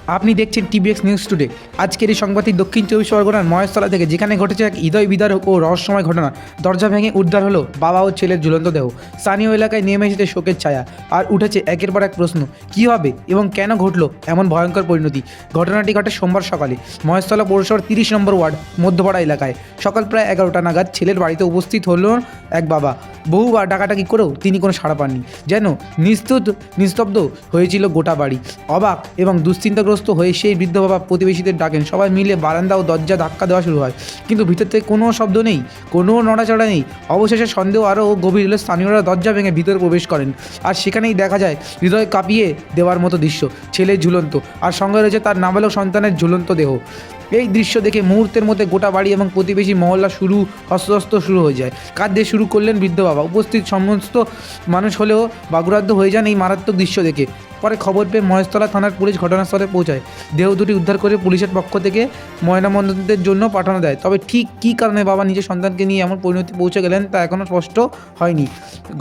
আপনি দেখছেন টিবিএক্স news today. আজকের এই সংবাদটি দক্ষিণ চব্বিশ পরগনার মহেশতলা থেকে, যেখানে ঘটেছে এক হৃদয় বিদারক ও রহস্যময় ঘটনা। দরজা ভেঙে উদ্ধার হলো বাবা ও ছেলের ঝুলন্ত দেহ। স্থানীয় এলাকায় নেমে এসেছে শোকের ছায়া, আর উঠেছে একের পর এক প্রশ্ন, কী হবে এবং কেন ঘটলো এমন ভয়ঙ্কর পরিণতি। ঘটনাটি ঘটে সোমবার সকালে মহেশতলা পৌরসভার 30 নম্বর ওয়ার্ড মধ্যপাড়া এলাকায়। সকাল প্রায় 11টা নাগাদ ছেলের বাড়িতে উপস্থিত হলো এক বাবা। বহুবার ডাকাডাকি করেও তিনি কোনো সাড়া পাননি। যেন নিস্তব্ধ হয়েছিল গোটা বাড়ি। অবাক এবং দুশ্চিন্তাগ্রস্ত হয়ে সেই বৃদ্ধ বাবা প্রতিবেশীদের ডাকেন। সবাই মিলে বারান্দা ও দরজা ধাক্কা দেওয়া শুরু হয়, কিন্তু ভিতর থেকে কোনো শব্দ নেই, কোনো নড়াচড়া নেই। অবশেষে সন্দেহ আরও গভীর হলে স্থানীয়রা দরজা ভেঙে ভিতরে প্রবেশ করেন, আর সেখানেই দেখা যায় হৃদয় কাঁপিয়ে দেওয়ার মতো দৃশ্য। ছেলে ঝুলন্ত, আর সঙ্গে রয়েছে তার নাবালক সন্তানের ঝুলন্ত দেহ। এই দৃশ্য দেখে মুহূর্তের মধ্যে গোটা বাড়ি এবং প্রতিবেশী মহল্লা অস্ত্র শুরু হয়ে যায়। কাঁদতে শুরু করলেন বৃদ্ধ বাবা। উপস্থিত সমস্ত মানুষ হলেও বাগুরাদ্য হয়ে যান এই মারাত্মক দৃশ্য দেখে। পরে খবর পেয়ে মহেশতলা থানার পুলিশ ঘটনাস্থলে পৌঁছায়। দেহ দুটি উদ্ধার করে পুলিশের পক্ষ থেকে ময়নাতদন্তের জন্য পাঠানো দেয়। তবে ঠিক কী কারণে বাবা নিজের সন্তানকে নিয়ে এমন পরিণতি পৌঁছে গেলেন তা এখনও স্পষ্ট হয়নি।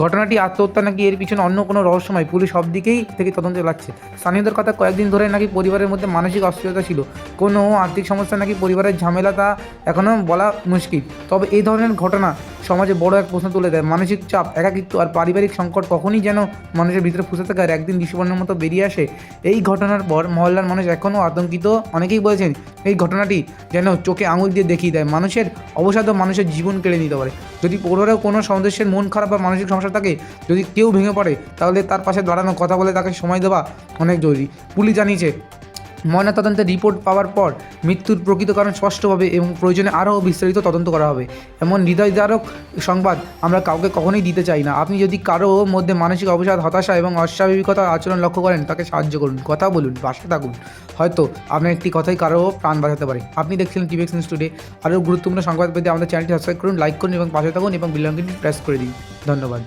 ঘটনাটি আত্মহত্যা নাকি এর পিছনে অন্য কোনো রহস্যময়, পুলিশ সব দিকেই থেকে তদন্ত চালাচ্ছে। স্থানীয়দের কথা, কয়েকদিন ধরে নাকি পরিবারের মধ্যে মানসিক অস্থিরতা ছিল, কোনো আর্থিক সমস্যা নাকি পরিবারের ঝামেলা, তা এখনও বলা মুশকিল। তবে এই ধরনের ঘটনা সমাজে বড় এক প্রশ্ন তুলে দেয়। মানসিক চাপ, একাকিত্ব আর পারিবারিক সংকট কখনই যেন মানুষের ভিতরে ফুসে থাকে আর একদিন বিস্ফোরণের মতো বেরিয়ে আসে। এই ঘটনার পর মহল্লার মানুষ এখনও আতঙ্কিত। অনেকেই বলেছেন এই ঘটনাটি যেন চোখে আঙুল দিয়ে দেখিয়ে দেয় মানুষের অবসাদ ও মানুষের জীবন কেড়ে নিতে পারে। যদি পরিবারেও কোনো সদস্যের মন খারাপ বা মানসিক সমস্যা থাকে, যদি কেউ ভেঙে পড়ে, তাহলে তার পাশে দাঁড়ানো, কথা বলে তাকে সময় দেওয়া অনেক জরুরি। পুলিশ জানিয়েছে ময়নাতদন্তের রিপোর্ট পাওয়ার পর মৃত্যুর প্রকৃত কারণ স্পষ্টভাবে এবং প্রয়োজনে আরও বিস্তারিত তদন্ত করা হবে। এমন হৃদয়বিদারক সংবাদ আমরা কাউকে কখনোই দিতে চাই না। আপনি যদি কারো মধ্যে মানসিক অবসাদ, হতাশা এবং অস্বাভাবিকতার আচরণ লক্ষ্য করেন, তাকে সাহায্য করুন, কথা বলুন, পাশে থাকুন। হয়তো আপনার একটি কথাই কারো প্রাণ বাঁচাতে পারে। আপনি দেখছিলেন টিবিএক্স নিউজ টুডে। আরও গুরুত্বপূর্ণ সংবাদ পেতে আমাদের চ্যানেলটি সাবস্ক্রাইব করুন, লাইক করুন এবং পাশে থাকুন এবং বেল আইকনটি প্রেস করে দিন। ধন্যবাদ।